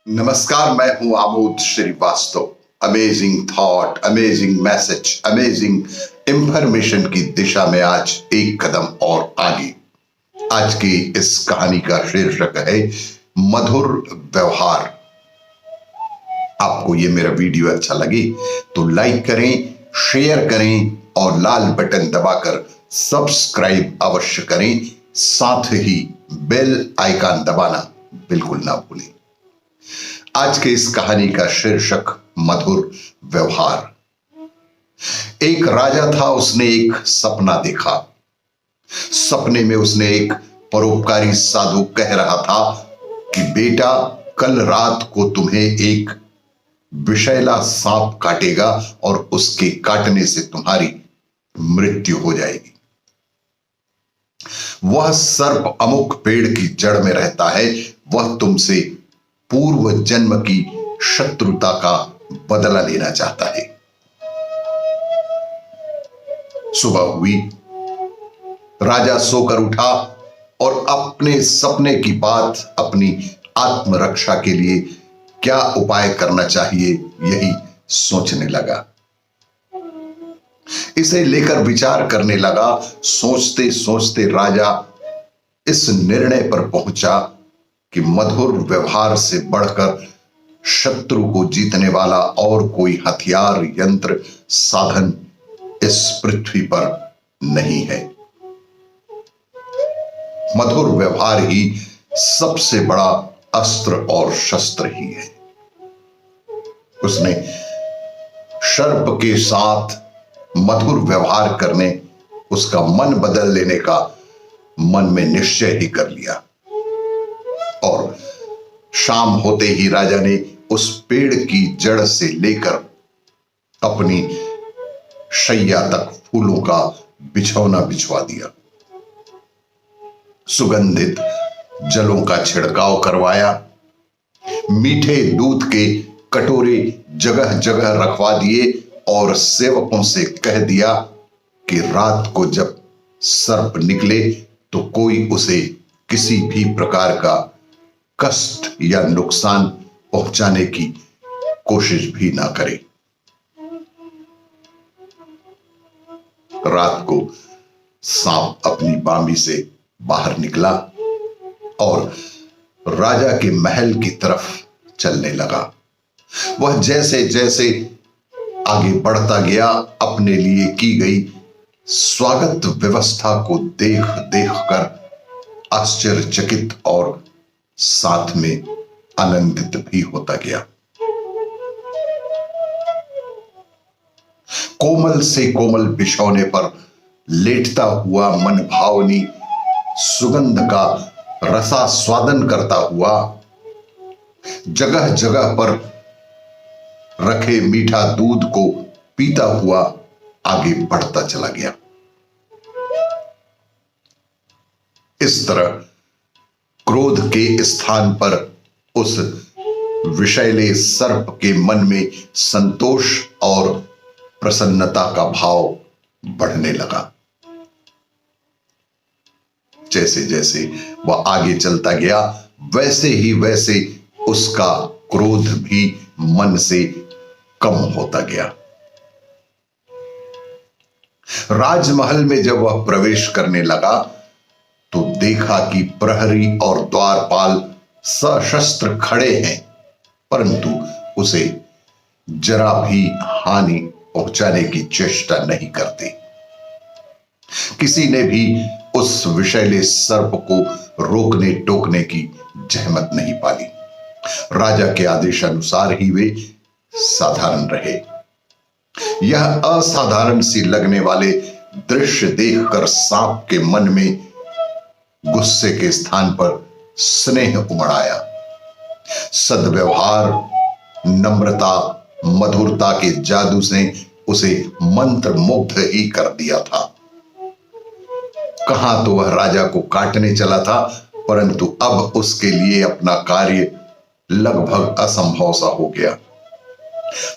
नमस्कार, मैं हूं Amod Srivastava. Amazing thought, amazing message, amazing information की दिशा में आज एक कदम और आगे। आज की इस कहानी का शीर्षक है मधुर व्यवहार। आपको ये मेरा वीडियो अच्छा लगे तो लाइक करें, शेयर करें और लाल बटन दबाकर सब्सक्राइब अवश्य करें। साथ ही बेल आइकन दबाना बिल्कुल ना भूलें। आज के इस कहानी का शीर्षक मधुर व्यवहार। एक राजा था, उसने एक सपना देखा। सपने में उसने एक परोपकारी साधु कह रहा था कि बेटा, कल रात को तुम्हें एक विषैला सांप काटेगा और उसके काटने से तुम्हारी मृत्यु हो जाएगी। वह सर्प अमुक पेड़ की जड़ में रहता है, वह तुमसे पूर्व जन्म की शत्रुता का बदला लेना चाहता है। सुबह हुई, राजा सोकर उठा और अपने सपने की बात, अपनी आत्मरक्षा के लिए क्या उपाय करना चाहिए यही सोचने लगा। इसे लेकर विचार करने लगा। सोचते सोचते राजा इस निर्णय पर पहुंचा कि मधुर व्यवहार से बढ़कर शत्रु को जीतने वाला और कोई हथियार, यंत्र, साधन इस पृथ्वी पर नहीं है। मधुर व्यवहार ही सबसे बड़ा अस्त्र और शस्त्र ही है। उसने सर्प के साथ मधुर व्यवहार करने, उसका मन बदल लेने का मन में निश्चय ही कर लिया। और शाम होते ही राजा ने उस पेड़ की जड़ से लेकर अपनी शैया तक फूलों का बिछौना बिछवा दिया। सुगंधित जलों का छिड़काव करवाया। मीठे दूध के कटोरे जगह जगह रखवा दिए और सेवकों से कह दिया कि रात को जब सर्प निकले तो कोई उसे किसी भी प्रकार का कष्ट या नुकसान पहुंचाने की कोशिश भी ना करे। रात को सांप अपनी बामी से बाहर निकला और राजा के महल की तरफ चलने लगा। वह जैसे जैसे आगे बढ़ता गया, अपने लिए की गई स्वागत व्यवस्था को देख देख कर आश्चर्यचकित और साथ में आनंदित भी होता गया। कोमल से कोमल बिछौने पर लेटता हुआ, मन भावनी सुगंध का रसास्वादन करता हुआ, जगह जगह पर रखे मीठा दूध को पीता हुआ आगे बढ़ता चला गया। इस तरह क्रोध के स्थान पर उस विषैले सर्प के मन में संतोष और प्रसन्नता का भाव बढ़ने लगा। जैसे जैसे वह आगे चलता गया, वैसे ही वैसे उसका क्रोध भी मन से कम होता गया। राजमहल में जब वह प्रवेश करने लगा तो देखा कि प्रहरी और द्वारपाल सशस्त्र खड़े हैं, परंतु उसे जरा भी हानि पहुंचाने की चेष्टा नहीं करते। किसी ने भी उस विषैले सर्प को रोकने टोकने की जहमत नहीं पाली। राजा के आदेशानुसार ही वे साधारण रहे। यह असाधारण सी लगने वाले दृश्य देखकर सांप के मन में गुस्से के स्थान पर स्नेह उमड़ आया। सद्व्यवहार, नम्रता, मधुरता के जादू से उसे मंत्र मुग्ध ही कर दिया था। कहां तो वह राजा को काटने चला था, परंतु अब उसके लिए अपना कार्य लगभग असंभव सा हो गया।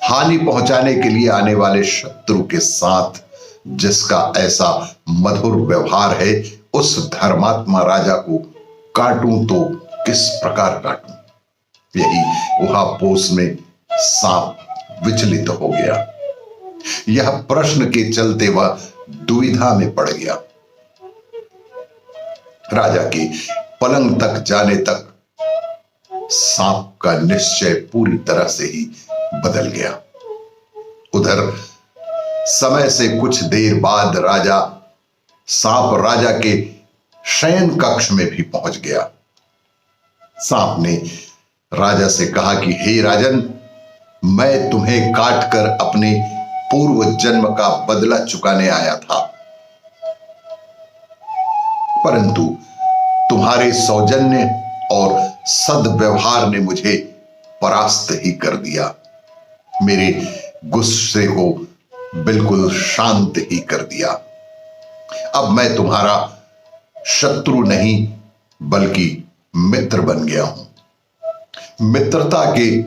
हानि पहुंचाने के लिए आने वाले शत्रु के साथ जिसका ऐसा मधुर व्यवहार है, उस धर्मात्मा राजा को काटूं तो किस प्रकार काटूं। यही उहापोस में सांप विचलित हो गया। यह प्रश्न के चलते वह दुविधा में पड़ गया। राजा के पलंग तक जाने तक सांप का निश्चय पूरी तरह से ही बदल गया। उधर समय से कुछ देर बाद सांप राजा के शयन कक्ष में भी पहुंच गया। सांप ने राजा से कहा कि हे राजन, मैं तुम्हें काटकर अपने पूर्व जन्म का बदला चुकाने आया था, परंतु तुम्हारे सौजन्य और सद्व्यवहार ने मुझे परास्त ही कर दिया, मेरे गुस्से को बिल्कुल शांत ही कर दिया। अब मैं तुम्हारा शत्रु नहीं बल्कि मित्र बन गया हूं। मित्रता के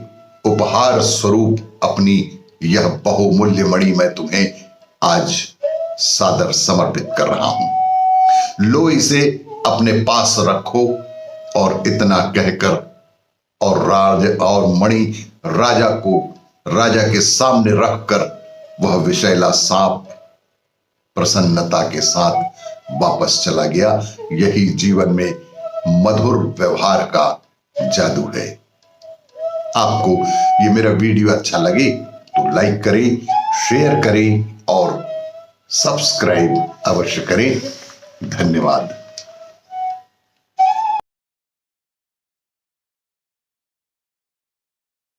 उपहार स्वरूप अपनी यह बहुमूल्य मणि मैं तुम्हें आज सादर समर्पित कर रहा हूं। लो, इसे अपने पास रखो। और इतना कहकर और मणि राजा के सामने रखकर वह विषैला सांप प्रसन्नता के साथ वापस चला गया। यही जीवन में मधुर व्यवहार का जादू है। आपको ये मेरा वीडियो अच्छा लगे तो लाइक करें, शेयर करें और सब्सक्राइब अवश्य करें। धन्यवाद।